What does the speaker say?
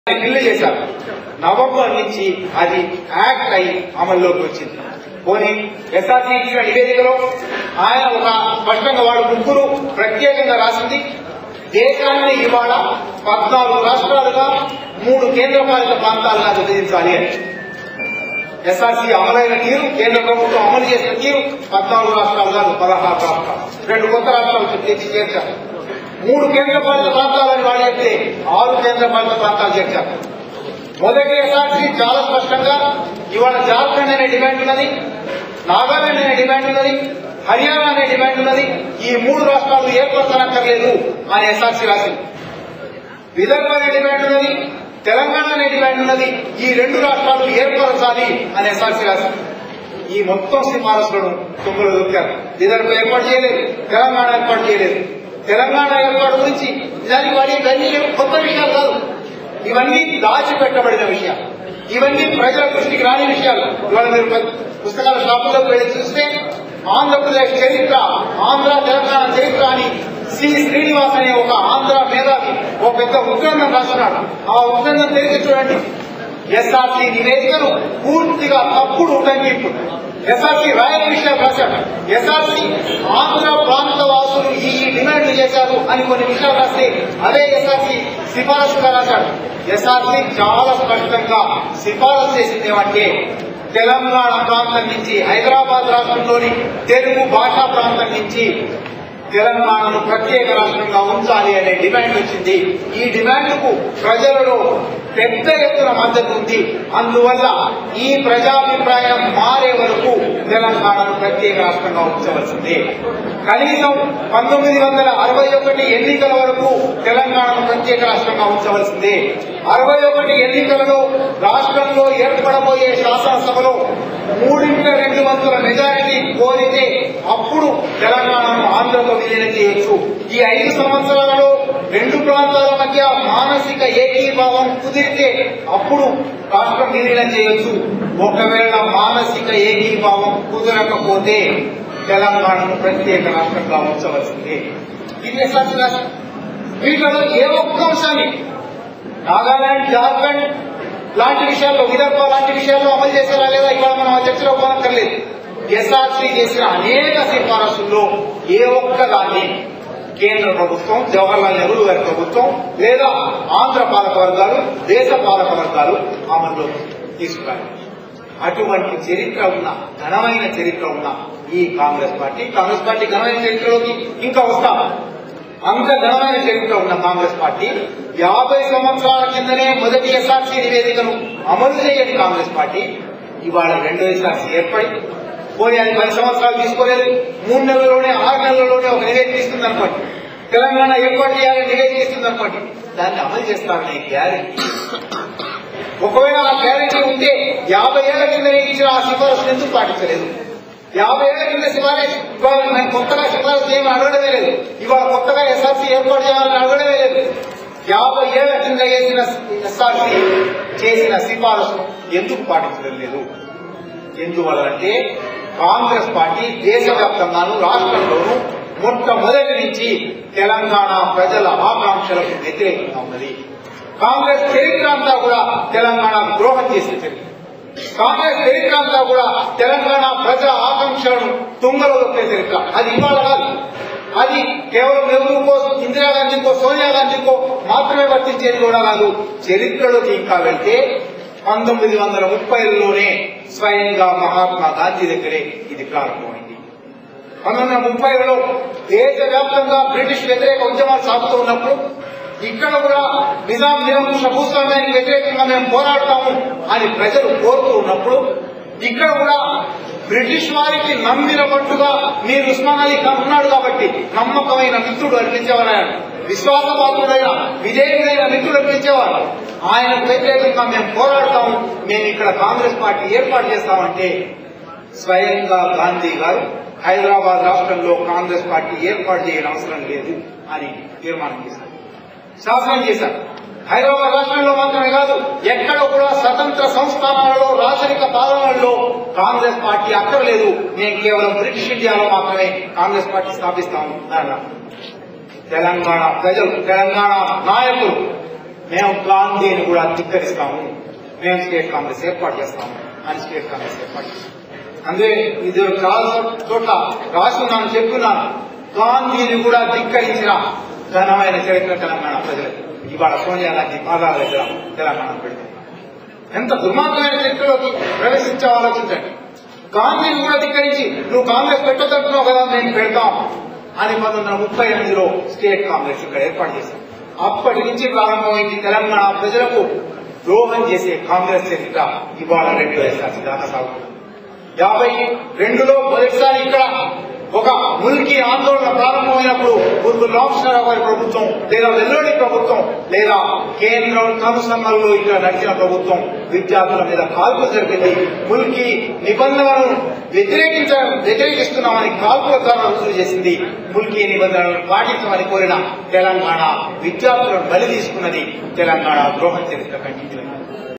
Bill చేశారు. November నుంచి అది యాక్ట్ అయి అమల్లోకి వచ్చింది. పోనీ ఎస్ఆర్సీ ఇచ్చిన నివేదికలో ఆయన ఒక స్పష్టంగా వాడు ముగ్గురు ప్రత్యేకంగా రాసింది, దేశాన్ని ఇవాళ 14 రాష్ట్రాలుగా 3 కేంద్రపాలిత ప్రాంతాలుగా విభజించాలి అని. ఎస్ఆర్సీ అమలైన తీరు, కేంద్ర ప్రభుత్వం అమలు చేసిన తీరు 14 రాష్ట్రాలుగా 16 రాష్ట్రాలు, 2 కొత్త రాష్ట్రాలు తెచ్చి చేర్చారు. 3 కేంద్రపాలిత ప్రాంతాలని వాళ్ళు చెప్తే 6 కేంద్రపాలిత ప్రాంతాలు చేర్చారు. మొదటి ఎస్ఆర్సీ చాలా స్పష్టంగా ఇవాళ జార్ఖండ్ అనే డిమాండ్ ఉన్నది, నాగాలాండ్ అనే డిమాండ్ ఉన్నది, హర్యానా అనే డిమాండ్ ఉన్నది. ఈ 3 రాష్ట్రాలు ఏర్పరచనక్కర్లేదు అని ఎస్ఆర్సీ రాసింది. విదర్భ అనే డిమాండ్ ఉన్నది, తెలంగాణ అనే డిమాండ్ ఉన్నది. ఈ 2 రాష్ట్రాలు ఏర్పరచాలి అని ఎస్ఆర్సీ రాసింది. ఈ మొత్తం సిఫారసులను తుంగలో దొక్కారు. విదర్భ ఏర్పాటు చేయలేదు, తెలంగాణ ఏర్పాటు చేయలేదు. తెలంగాణ ఏర్పాటు గురించి నిజానికి వాడి ఇవన్నీ కొత్త విషయాలు కాదు, ఇవన్నీ దాచిపెట్టబడిన విషయాలు, ఇవన్నీ ప్రజల దృష్టికి రాని విషయాలు. ఇవాళ మీరు పుస్తకాల షాపుల్లోకి వెళ్ళి చూస్తే ఆంధ్రప్రదేశ్ చరిత్ర, ఆంధ్ర తెలంగాణ చరిత్ర అని సి శ్రీనివాస్ అనే ఒక ఆంధ్ర మేధావి ఒక పెద్ద ఉద్గ్రంథం రాస్తున్నాడు. ఆ ఉద్గ్రంథం తెలిసి చూడండి, ఎస్ఆర్సీ నివేదికను పూర్తిగా తప్పుడు ఉటంకింపు. ఎస్ఆర్సీ రాయని విషయాలు రాశాడు. ఎస్ఆర్సీ ఆంధ్ర ప్రాంత వాసులు ఈ డిమాండ్లు చేశారు అని కొన్ని విషయాలు రాస్తే అదే ఎస్ఆర్సీ సిఫారసుగా రాశాడు. ఎస్ఆర్సీ చాలా స్పష్టంగా సిఫారసు చేసింది ఏమంటే, తెలంగాణ ప్రాంతం నుంచి, హైదరాబాద్ రాష్ట్రంలోని తెలుగు భాషా ప్రాంతం నుంచి తెలంగాణను ప్రత్యేక రాష్ట్రంగా ఉంచాలి అనే డిమాండ్ వచ్చింది. ఈ డిమాండ్కు ప్రజలలో పెద్ద ఎత్తున మద్దతు ఉంది. అందువల్ల ఈ ప్రజాభిప్రాయం మారే వరకు తెలంగాణను ప్రత్యేక రాష్ట్రంగా ఉంచవలసిందే. కనీసం 1961 ఎన్నికల వరకు తెలంగాణను ప్రత్యేక రాష్ట్రంగా ఉంచవలసిందే. 61 ఎన్నికలలో రాష్ట్రంలో ఏర్పడబోయే శాసనసభలో 3/2 మెజారిటీ కోరితే అప్పుడు తెలంగాణను ఆంధ్రతో విలీనం చేయొచ్చు. ఈ 5 సంవత్సరాలలో 2 ప్రాంతాల మధ్య మానసిక ఏకీభావం కుదిరితే అప్పుడు రాష్ట్రం విలీనం చేయొచ్చు. ఒకవేళ మానసిక ఏకీభావం కుదరకపోతే తెలంగాణను ప్రత్యేక రాష్ట్రంగా ఉంచవలసిందే. ఇది ఎస్ఆర్సీ రాష్ట్రం. వీటిలో ఏ ఒక్క అంశాన్ని నాగాలాండ్, జార్ఖండ్ లాంటి విషయాల్లో, విదర్భ లాంటి విషయాల్లో అమలు చేశారా లేదా ఇవాళ మనం ఆ చర్చలో పోనక్కర్లేదు. ఎస్ఆర్సీ చేసిన అనేక సిఫారసుల్లో ఏ ఒక్కదాన్ని కేంద్ర ప్రభుత్వం, జవహర్లాల్ నెహ్రూ గారి ప్రభుత్వం లేదా ఆంధ్ర పాలక వర్గాలు, దేశ పాలక వర్గాలు అమల్లో తీసుకురాలి. అటువంటి చరిత్ర ఉన్న, ఘనమైన చరిత్ర ఉన్న ఈ కాంగ్రెస్ పార్టీ ఘనమైన చరిత్రలోకి ఇంకా వస్తాం. అంత ఘనమైన చరిత్ర ఉన్న కాంగ్రెస్ పార్టీ 50 సంవత్సరాల కిందనే మొదటి ఎస్ఆర్సీ నివేదికను అమలు చేయని కాంగ్రెస్ పార్టీ ఇవాళ 2వ ఎస్ఆర్సీ ఏర్పడి, పోనీ అది 10 సంవత్సరాలు తీసుకోలేదు, 3 నెలల్లోనే 6 నెలల్లోనే ఒక నివేదిక ఇస్తుంది అనుకోండి, తెలంగాణ ఏర్పాటు చేయాలని నివేదిక ఇస్తుంది అనుకోండి, దాన్ని అమలు చేస్తారనే గ్యారెంటీ. ఒకవేళ ఆ గ్యారెంటీ ఉంటే 50 ఏళ్ల కిందనే ఇచ్చిన ఆ సిఫారసులు ఎందుకు పాటించలేదు? 50 ఏళ్ల కింద సిఫారసు ఇవాళ మేము కొత్తగా సిఫారసు చేయమని అడగడమే లేదు, ఇవాళ కొత్తగా ఎస్ఆర్సీ ఏర్పాటు చేయాలని అడగడమే లేదు. 50 ఏళ్ల కింద ఎస్ఆర్సీ చేసిన సిఫారసు ఎందుకు పాటించడం లేదు? ఎందువల్లంటే కాంగ్రెస్ పార్టీ దేశవ్యాప్తంగానూ రాష్ట్రంలోనూ మొట్టమొదటి నుంచి తెలంగాణ ప్రజల ఆకాంక్షలకు వ్యతిరేకంగా ఉన్నది. కాంగ్రెస్ చరిత్ర అంతా కూడా తెలంగాణ ద్రోహం చేసిన చరిత్ర. కాంగ్రెస్ చరిత్ర అంతా కూడా తెలంగాణ ప్రజల ఆకాంక్షలను తుంగలో దొక్కే చరిత్ర. అది ఇవాళ కాదు, అది కేవలం నెహ్రూకో, ఇందిరాగాంధీకో, సోనియా గాంధీకో మాత్రమే వర్తించేది కూడా కాదు. చరిత్రలోకి ఇంకా వెళ్తే 1930లోనే స్వయంగా మహాత్మా గాంధీ దగ్గరే ఇది ప్రారంభమైంది. 1930లో దేశవ్యాప్తంగా బ్రిటిష్ వ్యతిరేక ఉద్యమాలు సాగుతూ ఉన్నప్పుడు, ఇక్కడ కూడా నిజాం నిరంకుశ భూస్వామ్యానికి వ్యతిరేకంగా మేము పోరాడతాము అని ప్రజలు కోరుతూ ఉన్నప్పుడు, ఇక్కడ కూడా బ్రిటిష్ వారికి నమ్మిన పట్టుగా మీరు ఉస్మాన్ అలీ ఖాన్ ఉన్నాడు కాబట్టి నమ్మకమైన మిత్రుడు అనిపించేవారు, ఆయన విశ్వాసపాత్రుడైన విధేయుడైన మిత్రుడు అనిపించేవారు. ఆయనకు వ్యతిరేకంగా మేము పోరాడతాము, మేము ఇక్కడ కాంగ్రెస్ పార్టీ ఏర్పాటు చేస్తామంటే స్వయంగా గాంధీ గారు హైదరాబాద్ రాష్ట్రంలో కాంగ్రెస్ పార్టీ ఏర్పాటు చేయని అవసరం లేదు అని తీర్మానం చేశారు, శాసనం చేశారు. హైదరాబాద్ రాష్ట్రంలో మాత్రమే కాదు, ఎక్కడ కూడా స్వతంత్ర సంస్థానాలలో, రాచరిక పాలనల్లో కాంగ్రెస్ పార్టీ అక్కర్లేదు, మేము కేవలం బ్రిటిష్ ఇండియాలో మాత్రమే కాంగ్రెస్ పార్టీ స్థాపిస్తాము అన్నారు. తెలంగాణ ప్రజలు, తెలంగాణ నాయకులు మేము గాంధీని కూడా ధిక్కరిస్తాము, మేము స్టేట్ కాంగ్రెస్ ఏర్పాటు చేస్తాము అని స్టేట్ కాంగ్రెస్ ఏర్పాటు చేస్తాం. అందుకే ఇది చాలా చోట్ల రాస్తున్నాను, చెప్తున్నాను. గాంధీని కూడా ధిక్కరించిన ఘనమైన చరిత్ర తెలంగాణ ప్రజలకు. ఇవాళ సోనియా గాంధీ పాదాల దగ్గర తెలంగాణ పెడుతుంది. ఎంత దుర్మార్గమైన చరిత్రలోకి ప్రవేశించే ఆలోచించండి. గాంధీని కూడా ధిక్కరించి నువ్వు కాంగ్రెస్ పెట్టదంటున్నావు కదా, మేము పెడతాం అని 1938లో స్టేట్ కాంగ్రెస్ ఇక్కడ ఏర్పాటు చేశాం. అప్పటి నుంచి ప్రారంభమైంది తెలంగాణ ప్రజలకు ద్రోహం చేసే కాంగ్రెస్ చరిత్ర ఇవాళ 2000 దాకా సాగుతుంది. 52లో మొదటిసారి ఇక్కడ ఒక ముల్కీ ఆందోళన ప్రారంభమైనప్పుడు గుర్తు రామకృష్ణరావు గారి ప్రభుత్వం లేదా వెల్లోడి ప్రభుత్వం లేదా కేంద్రం కనుసన్నల్లో ఇక్కడ నడిచిన ప్రభుత్వం విద్యార్థుల మీద కాల్పులు జరిపింది. ముల్కీ నిబంధనలను వ్యతిరేకిస్తున్నామని కాల్పుల ద్వారా రుజువు చేసింది. ముల్కీ నిబంధనలను పాటించమని కోరిన తెలంగాణ విద్యార్థులను బలి తీసుకున్నది తెలంగాణ ద్రోహ చరిత్ర కంటించింది.